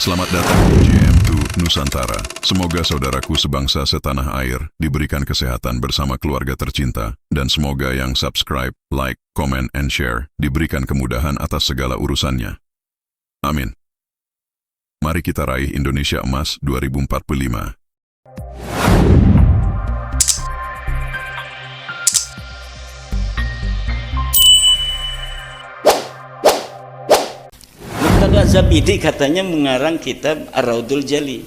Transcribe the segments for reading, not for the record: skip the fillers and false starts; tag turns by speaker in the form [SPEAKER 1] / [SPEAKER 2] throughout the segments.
[SPEAKER 1] Selamat datang di GM2 Nusantara. Semoga saudaraku sebangsa setanah air diberikan kesehatan bersama keluarga tercinta, dan semoga yang subscribe, like, comment, and share diberikan kemudahan atas segala urusannya. Amin. Mari kita raih Indonesia Emas 2045.
[SPEAKER 2] Murtada Zabidi katanya mengarang kitab Ar-Raudul Jali.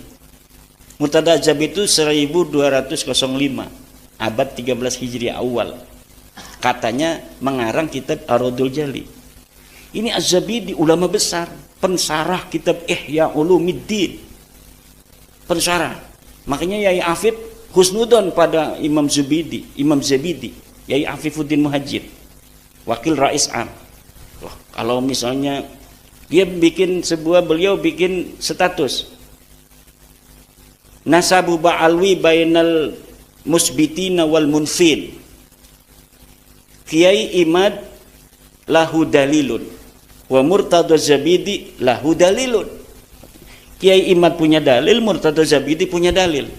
[SPEAKER 2] Murtada Zabidi itu 1205, abad 13 Hijriah awal. Katanya mengarang kitab Ar-Raudul Jali. Ini Az-Zabidi ulama besar, pensarah kitab Ihya Ulumuddin. Pensarah. Makanya Yai Afid husnudon pada Imam Zabidi, Yai Afifuddin Muhajir, wakil Rais Am. Wah, kalau misalnya beliau bikin status nasabu ba'alwi bainal musbitina wal munfin, Kiai Imad lahu dalilun wa Murtada Zabidi lahu dalilun. Kiai Imad punya dalil, Murtada Zabidi punya dalil.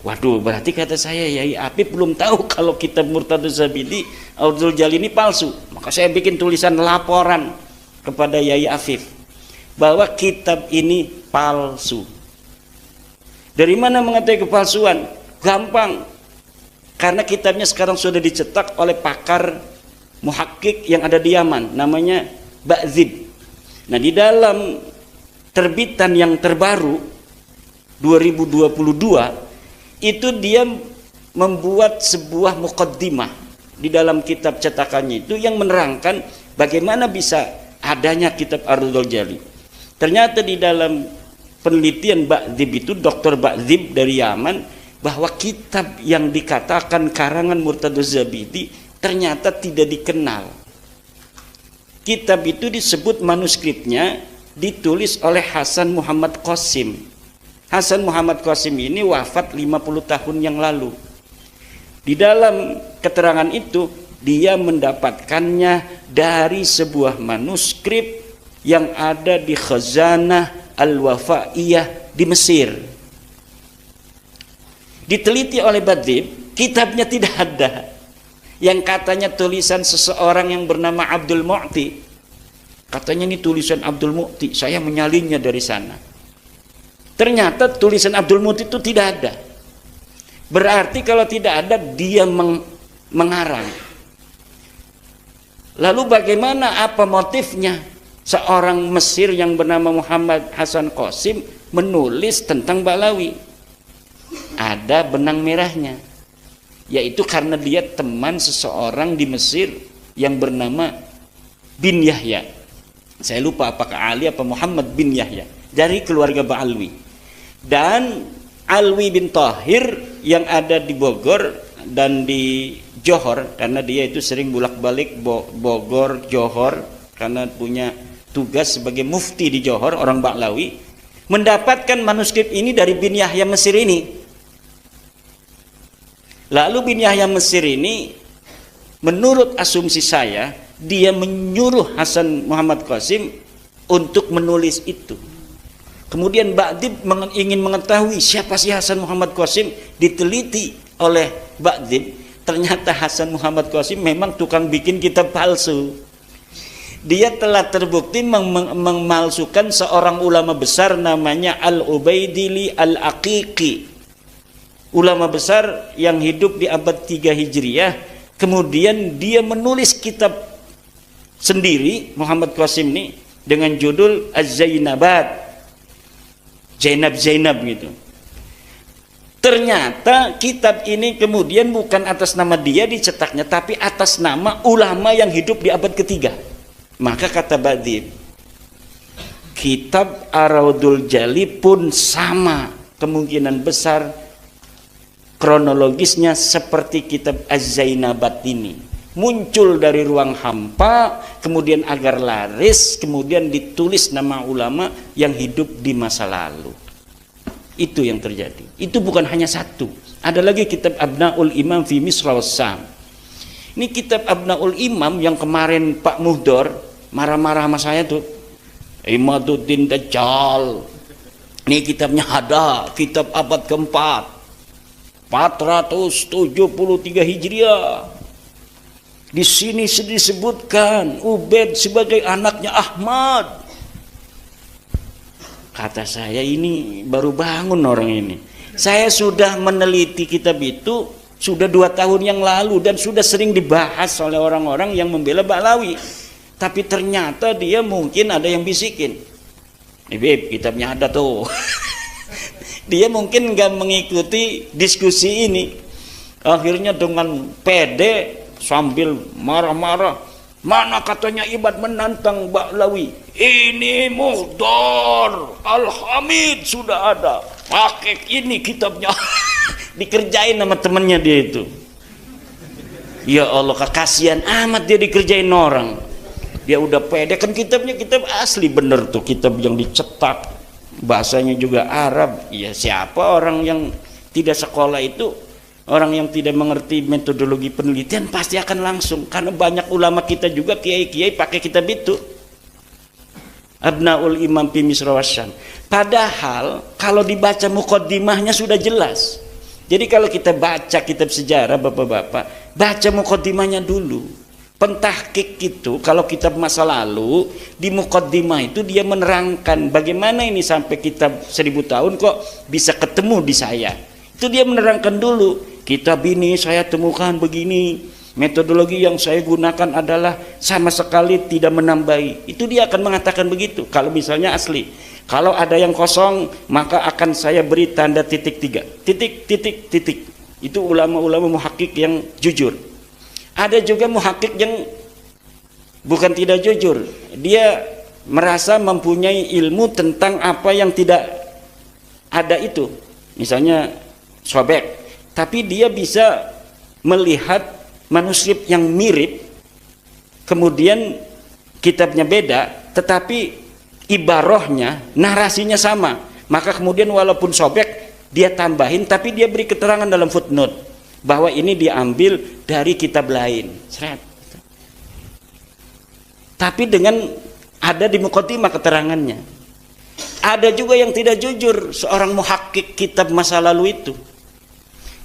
[SPEAKER 2] Waduh, berarti kata saya Yai Apip belum tahu kalau kitab Murtada Zabidi Ar-Raudul Jali ini palsu. Maka saya bikin tulisan laporan kepada Yai Afif bahwa kitab ini palsu. Dari mana mengetahui kepalsuan? Gampang, karena kitabnya sekarang sudah dicetak oleh pakar muhakkik yang ada di Yaman, namanya Ba'dzib. Nah, di dalam terbitan yang terbaru 2022 itu dia membuat sebuah muqaddimah di dalam kitab cetakannya itu yang menerangkan bagaimana bisa adanya kitab Ar-Raudul Jali. Ternyata di dalam penelitian Ba'dzib itu, Dr. Ba'dzib dari Yaman, bahwa kitab yang dikatakan karangan Murtada Zabidi ternyata tidak dikenal. Kitab itu disebut manuskripnya ditulis oleh Hasan Muhammad Qasim. Hasan Muhammad Qasim ini wafat 50 tahun yang lalu. Di dalam keterangan itu dia mendapatkannya dari sebuah manuskrip yang ada di Khazanah Al-Wafaiyah di Mesir. Diteliti oleh Ba'dzib, kitabnya tidak ada. Yang katanya tulisan seseorang yang bernama Abdul Mu'ti. Katanya ini tulisan Abdul Mu'ti, saya menyalinnya dari sana. Ternyata tulisan Abdul Mu'ti itu tidak ada. Berarti kalau tidak ada, dia mengarang. Lalu bagaimana, apa motifnya seorang Mesir yang bernama Muhammad Hasan Qasim menulis tentang Ba'lawi? Ada benang merahnya, yaitu karena dia teman seseorang di Mesir yang bernama bin Yahya. Saya lupa apakah Ali apa Muhammad bin Yahya, dari keluarga Ba'alwi. Dan Alwi bin Tahir yang ada di Bogor dan di Johor, karena dia itu sering bolak-balik Bogor, Johor, karena punya tugas sebagai mufti di Johor, orang Ba'lawi, mendapatkan manuskrip ini dari bin Yahya Mesir ini. Lalu bin Yahya Mesir ini, menurut asumsi saya, dia menyuruh Hasan Muhammad Qasim untuk menulis itu. Kemudian Ba'dzib ingin mengetahui siapa sih Hasan Muhammad Qasim, diteliti oleh Ba'dzib. Ternyata Hasan Muhammad Qasim memang tukang bikin kitab palsu. Dia telah terbukti memalsukan seorang ulama besar namanya Al-Ubaidili Al-Aqiqi. Ulama besar yang hidup di abad 3 Hijriah. Kemudian dia menulis kitab sendiri, Muhammad Qasim ini, dengan judul Az-Zainabat, Zainab gitu. Ternyata kitab ini kemudian bukan atas nama dia dicetaknya, tapi atas nama ulama yang hidup di abad ketiga. Maka kata Ba'dzib, kitab Ar-Raudul Jali pun sama kemungkinan besar kronologisnya seperti kitab Az-Zainabat ini. Muncul dari ruang hampa, kemudian agar laris, kemudian ditulis nama ulama yang hidup di masa lalu. Itu yang terjadi. Itu bukan hanya satu. Ada lagi kitab Abnaul Imam fi Misr wa Syam. Ini kitab Abnaul Imam yang kemarin Pak Muhdor marah-marah sama saya tuh. Imaduddin Dajjal, Ini kitabnya ada, kitab abad keempat, 473 Hijriah. Di sini disebutkan Ubaid sebagai anaknya Ahmad. Kata saya, ini baru bangun orang ini. Saya sudah meneliti kitab itu sudah 2 tahun yang lalu dan sudah sering dibahas oleh orang-orang yang membela Ba'lawi. Tapi ternyata dia mungkin ada yang bisikin, Beb, kitabnya ada tuh. Dia mungkin nggak mengikuti diskusi ini. Akhirnya dengan pede sambil marah-marah, mana katanya Ibad menantang Ba'lawi? Ini Muhdar Al-Hamid sudah ada. Pakai ini kitabnya. Dikerjain sama temennya dia itu. Ya Allah, kasihan amat dia dikerjain orang. Dia udah pede, kan kitabnya kitab asli bener tuh, kitab yang dicetak, bahasanya juga Arab. Ya siapa orang yang tidak sekolah itu, orang yang tidak mengerti metodologi penelitian pasti akan langsung, karena banyak ulama kita juga kiai-kiai pakai kitab itu, Abnaul Imam fi Misra Wasyam. Padahal kalau dibaca muqaddimahnya sudah jelas. Jadi kalau kita baca kitab sejarah bapak-bapak, baca muqaddimahnya dulu. Pentahqiq itu kalau kitab masa lalu di muqaddimah itu dia menerangkan bagaimana ini sampai kitab 1000 tahun kok bisa ketemu di saya. Itu dia menerangkan dulu, kitab ini saya temukan begini, metodologi yang saya gunakan adalah sama sekali tidak menambahi. Itu dia akan mengatakan begitu kalau misalnya asli. Kalau ada yang kosong maka akan saya beri tanda titik 3, titik. Itu ulama-ulama muhaqqiq yang jujur. Ada juga muhaqqiq yang bukan tidak jujur, dia merasa mempunyai ilmu tentang apa yang tidak ada itu, misalnya sobek, tapi dia bisa melihat manuskrip yang mirip, kemudian kitabnya beda tetapi ibarahnya, narasinya sama, maka kemudian walaupun sobek dia tambahin, tapi dia beri keterangan dalam footnote bahwa ini diambil dari kitab lain. Seret. Tapi dengan ada di muqaddimah keterangannya. Ada juga yang tidak jujur, seorang muhaqqiq kitab masa lalu itu,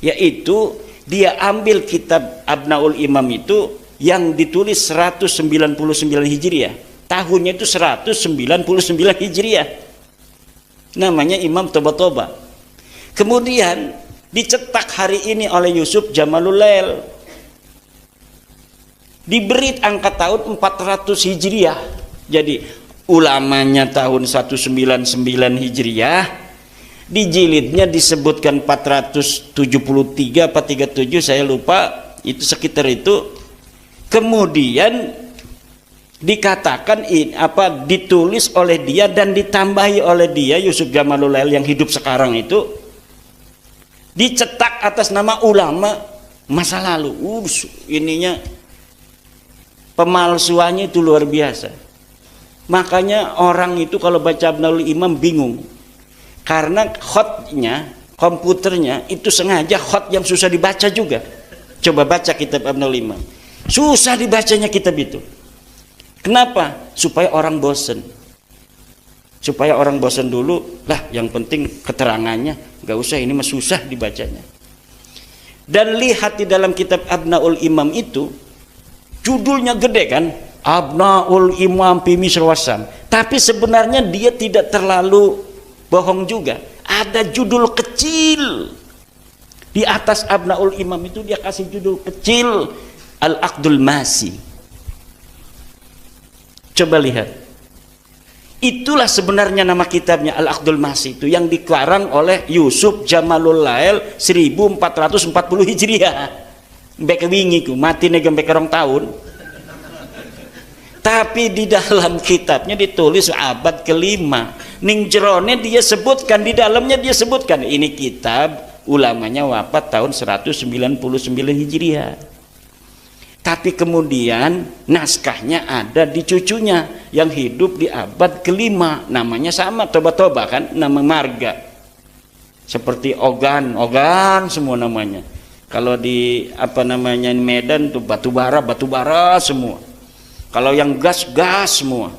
[SPEAKER 2] yaitu dia ambil kitab Abnaul Imam itu yang ditulis 199 Hijriah, tahunnya itu 199 Hijriah, namanya Imam Toba-Toba. Kemudian dicetak hari ini oleh Yusuf Jamalul Lail, diberi angka tahun 400 Hijriah. Jadi ulamanya tahun 199 Hijriah, di jilidnya disebutkan 473 apa 37 saya lupa, itu sekitar itu. Kemudian dikatakan ditulis oleh dia dan ditambahi oleh dia, Yusuf Jamalul Lail yang hidup sekarang itu, dicetak atas nama ulama masa lalu. Ininya pemalsuannya itu luar biasa. Makanya orang itu kalau baca Abnaul Imam bingung, karena khotnya, komputernya itu sengaja khot yang susah dibaca juga. Coba baca kitab Abnaul Imam, susah dibacanya kitab itu. Kenapa? Supaya orang bosen. Supaya orang bosan dulu, lah yang penting keterangannya, gak usah ini mah susah dibacanya. Dan lihat di dalam kitab Abnaul Imam itu, judulnya gede kan, Abnaul Imam fi Misra Wasyam. Tapi sebenarnya dia tidak terlalu bohong juga. Ada judul kecil di atas Abnaul Imam itu, dia kasih judul kecil, Al-Aqdul Masi. Coba lihat. Itulah sebenarnya nama kitabnya Al-Aqdul Masi itu, yang dikarang oleh Yusuf Jamalul Lail 1440 Hijriah. Mbek wingi ku mati nege mbek rong tahun. Tapi di dalam kitabnya ditulis abad kelima. Ning jerone dia sebutkan, di dalamnya dia sebutkan ini kitab ulamanya wafat tahun 199 Hijriah. Tapi kemudian naskahnya ada di cucunya yang hidup di abad kelima, namanya sama Toba-Toba kan, nama marga seperti Ogan semua namanya. Kalau di Medan tuh batu bara semua. Kalau yang gas semua.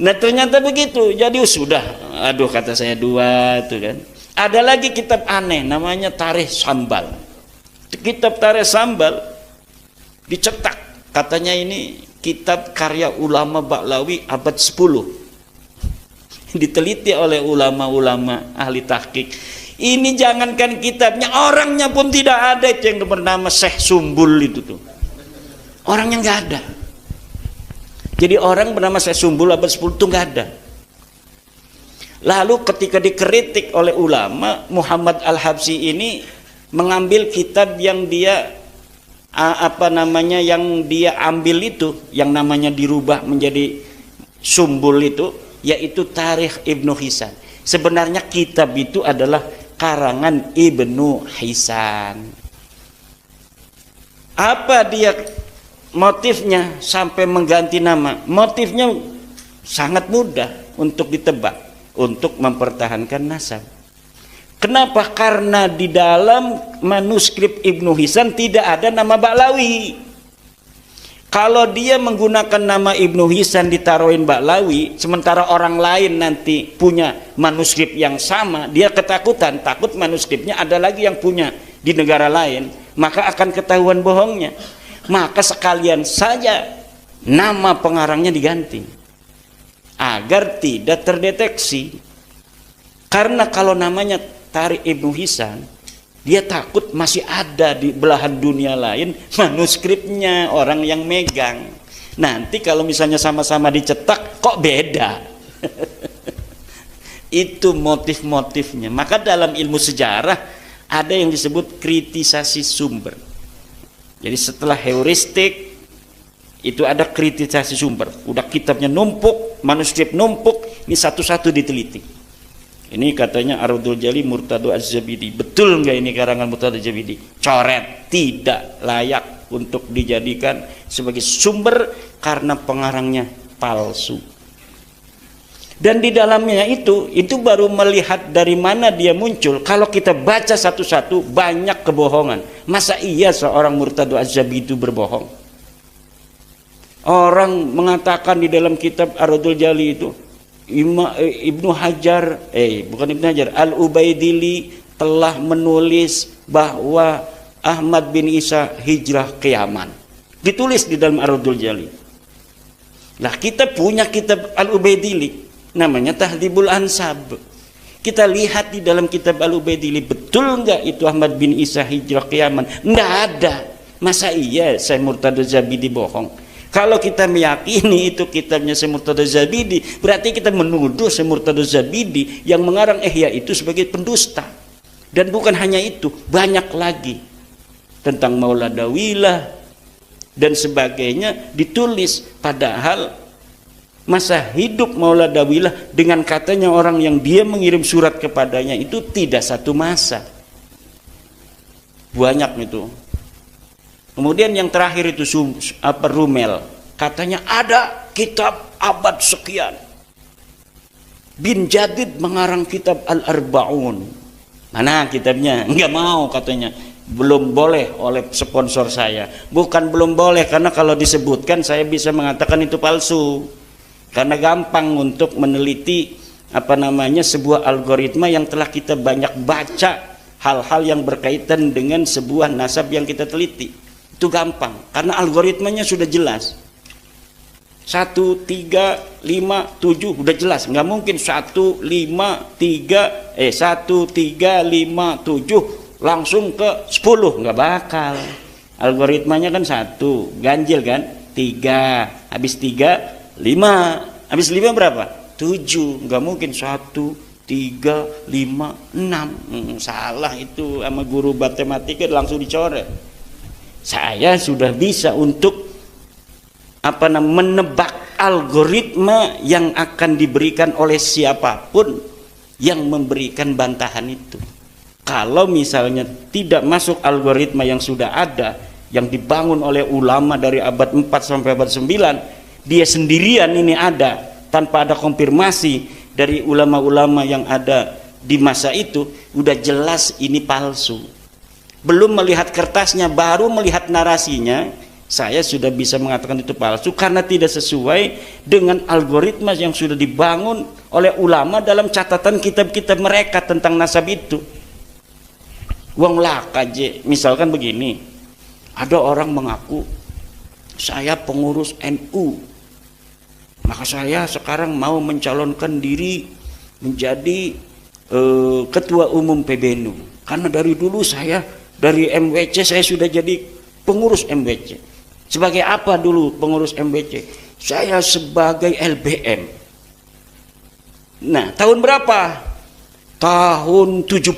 [SPEAKER 2] Nah ternyata begitu. Jadi sudah, aduh kata saya dua tuh kan. Ada lagi kitab aneh namanya Tarikh Sambal. Kitab Tarikh Sambal dicetak, katanya ini kitab karya ulama Ba'lawi abad 10. Diteliti oleh ulama-ulama ahli tahqiq. Ini jangankan kitabnya, orangnya pun tidak ada itu yang bernama Syekh Sumbul itu tuh. Orangnya nggak ada. Jadi orang bernama Syekh Sumbul abad 10 itu nggak ada. Lalu ketika dikritik oleh ulama, Muhammad Al-Habsyi ini mengambil kitab yang dia yang dia ambil itu, yang namanya dirubah menjadi Sumbul itu, yaitu Tarikh Ibnu Hisan. Sebenarnya kitab itu adalah karangan Ibnu Hisan. Apa dia motifnya sampai mengganti nama? Motifnya sangat mudah untuk ditebak, untuk mempertahankan nasab. Kenapa? Karena di dalam manuskrip Ibnu Hisan tidak ada nama Ba'lawi. Kalau dia menggunakan nama Ibnu Hisan ditaruhin Ba'lawi, sementara orang lain nanti punya manuskrip yang sama, dia ketakutan, takut manuskripnya ada lagi yang punya di negara lain, maka akan ketahuan bohongnya. Maka sekalian saja nama pengarangnya diganti agar tidak terdeteksi. Karena kalau namanya Tarikh Ibnu Hisan, dia takut masih ada di belahan dunia lain manuskripnya orang yang megang. Nanti kalau misalnya sama-sama dicetak kok beda. Itu motif-motifnya. Maka dalam ilmu sejarah ada yang disebut kritisasi sumber. Jadi setelah heuristik itu ada kritisasi sumber. Udah kitabnya numpuk, manuskrip numpuk, ini satu-satu diteliti. Ini katanya Ar-Raddul Jali Murtado Az-Zabidi. Betul nggak ini karangan Murtado Az-Zabidi? Coret, tidak layak untuk dijadikan sebagai sumber karena pengarangnya palsu. Dan di dalamnya itu baru melihat dari mana dia muncul. Kalau kita baca satu-satu banyak kebohongan. Masa iya seorang Murtado Az-Zabidi itu berbohong? Orang mengatakan di dalam kitab Ar-Raddul Jali itu Ibnu Hajar, Al-Ubaidili telah menulis bahwa Ahmad bin Isa hijrah ke Yaman. Ditulis di dalam Ar-Raddul Jali. Lah kita punya kitab Al-Ubaidili namanya Tahdhibul Ansab. Kita lihat di dalam kitab Al-Ubaidili, betul enggak itu Ahmad bin Isa hijrah ke Yaman? Enggak ada. Masa iya saya Murtado Zabidi bohong? Kalau kita meyakini itu kitabnya Syekh Murtado Zabidi, berarti kita menuduh Syekh Murtado Zabidi yang mengarang Ihya itu sebagai pendusta. Dan bukan hanya itu, banyak lagi tentang Mauladawilah dan sebagainya ditulis, padahal masa hidup Mauladawilah dengan katanya orang yang dia mengirim surat kepadanya itu tidak satu masa. Banyak itu. Kemudian yang terakhir itu Rumel, katanya ada kitab abad sekian. Bin Jadid mengarang kitab Al-Arba'un. Mana kitabnya? Enggak mau katanya. Belum boleh oleh sponsor saya. Bukan belum boleh, karena kalau disebutkan saya bisa mengatakan itu palsu. Karena gampang untuk meneliti sebuah algoritma yang telah kita banyak baca, hal-hal yang berkaitan dengan sebuah nasab yang kita teliti. Itu gampang karena algoritmanya sudah jelas. 1, 3, 5, 7 udah jelas. Nggak mungkin 1, 5, 3 langsung ke 10, nggak bakal. Algoritmanya kan 1 ganjil kan, 3 habis 3 5 habis 5 berapa? 7. Nggak mungkin 1, 3, 5, 6. Salah itu sama guru matematika, langsung dicoret. Saya sudah bisa untuk menebak algoritma yang akan diberikan oleh siapapun yang memberikan bantahan itu. Kalau misalnya tidak masuk algoritma yang sudah ada, yang dibangun oleh ulama dari abad 4 sampai abad 9, dia sendirian ini ada tanpa ada konfirmasi dari ulama-ulama yang ada di masa itu, udah jelas ini palsu. Belum melihat kertasnya, baru melihat narasinya, Saya sudah bisa mengatakan itu palsu karena tidak sesuai dengan algoritma yang sudah dibangun oleh ulama dalam catatan kitab-kitab mereka tentang nasab itu. Wong laka je, misalkan begini, ada orang mengaku saya pengurus NU, maka saya sekarang mau mencalonkan diri menjadi ketua umum PBNU, karena dari dulu saya dari MWC saya sudah jadi pengurus MWC. Sebagai apa dulu pengurus MWC? Saya sebagai LBM. Nah, tahun berapa? Tahun 70.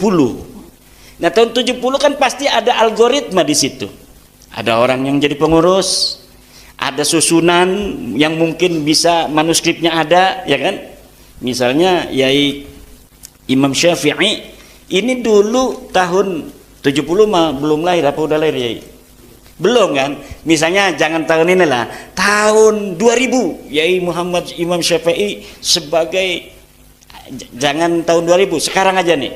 [SPEAKER 2] Nah, tahun 70 kan pasti ada algoritma di situ. Ada orang yang jadi pengurus, ada susunan yang mungkin bisa manuskripnya ada, ya kan? Misalnya Yai Imam Syafi'i ini dulu tahun 70 mah belum lahir, apa udah lahir Yai? Belum kan? Misalnya jangan tahun inilah, tahun 2000 Yai Muhammad Imam Syafi'i sebagai, jangan tahun 2000, sekarang aja nih.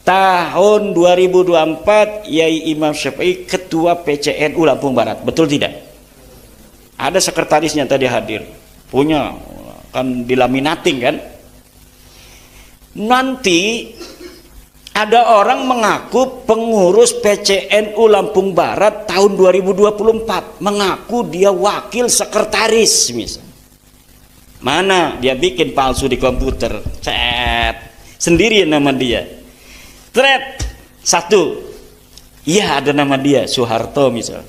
[SPEAKER 2] Tahun 2024 Yai Imam Syafi'i ketua PCNU Lampung Barat. Betul tidak? Ada sekretarisnya tadi hadir. Punya kan dilaminating kan? Nanti ada orang mengaku pengurus PCNU Lampung Barat tahun 2024, mengaku dia wakil sekretaris misal. Mana dia bikin palsu di komputer, sendiri nama dia. Satu, iya ada nama dia Soeharto misal.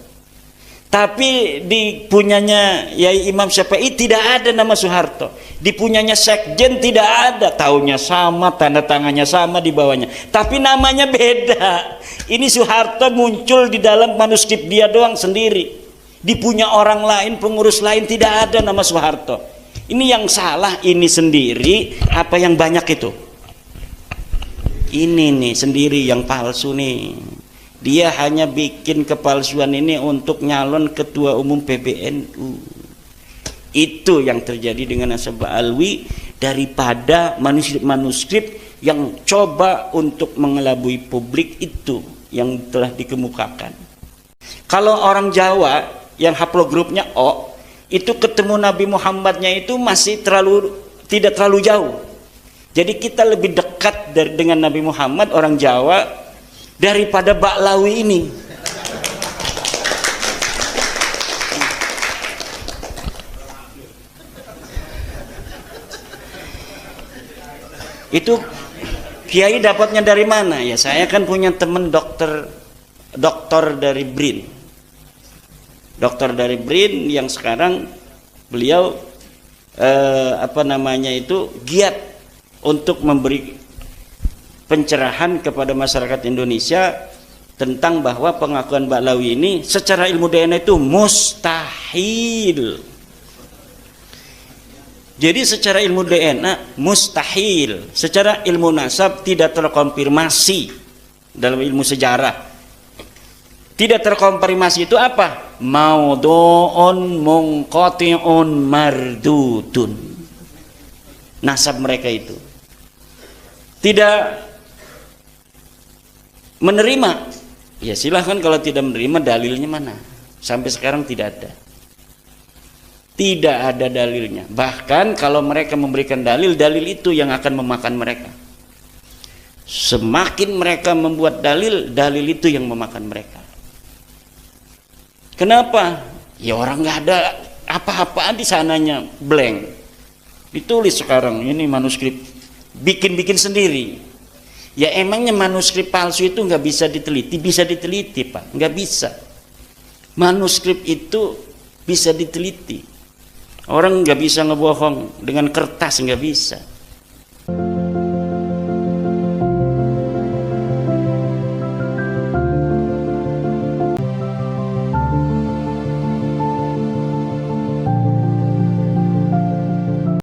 [SPEAKER 2] Tapi di punyanya Yai Imam Syafi'i tidak ada nama Soeharto. Di punyanya Sekjen tidak ada, tahunnya sama, tanda tangannya sama di bawahnya. Tapi namanya beda. Ini Soeharto muncul di dalam manuskrip dia doang sendiri. Di punya orang lain, pengurus lain tidak ada nama Soeharto. Ini yang salah ini sendiri, apa yang banyak itu? Ini nih sendiri yang palsu nih. Dia hanya bikin kepalsuan ini untuk nyalon ketua umum PBNU. Itu yang terjadi dengan Nasabah Alwi daripada manuskrip-manuskrip yang coba untuk mengelabui publik itu yang telah dikemukakan. Kalau orang Jawa yang haplogrupnya O, itu ketemu Nabi Muhammadnya itu masih tidak terlalu jauh. Jadi kita lebih dekat dengan Nabi Muhammad orang Jawa daripada Baklawi ini. Itu Kiai dapatnya dari mana? Ya saya kan punya teman dokter dari BRIN. Dokter dari BRIN yang sekarang beliau giat untuk memberi pencerahan kepada masyarakat Indonesia tentang bahwa pengakuan Baklawi ini secara ilmu DNA itu mustahil. Jadi secara ilmu DNA mustahil, secara ilmu nasab tidak terkonfirmasi dalam ilmu sejarah. Tidak terkonfirmasi itu apa? Maudhu'un munqati'un mardudun. Nasab mereka itu tidak menerima, ya silahkan. Kalau tidak menerima, dalilnya mana? Sampai sekarang tidak ada dalilnya. Bahkan kalau mereka memberikan dalil itu yang akan memakan mereka. Semakin mereka membuat dalil itu yang memakan mereka. Kenapa? Ya orang nggak ada apa-apaan di sananya, blank. Ditulis sekarang ini manuskrip, bikin sendiri. Ya emangnya manuskrip palsu itu nggak bisa diteliti? Bisa diteliti Pak, nggak bisa. Manuskrip itu bisa diteliti. Orang nggak bisa ngebohong dengan kertas, nggak bisa.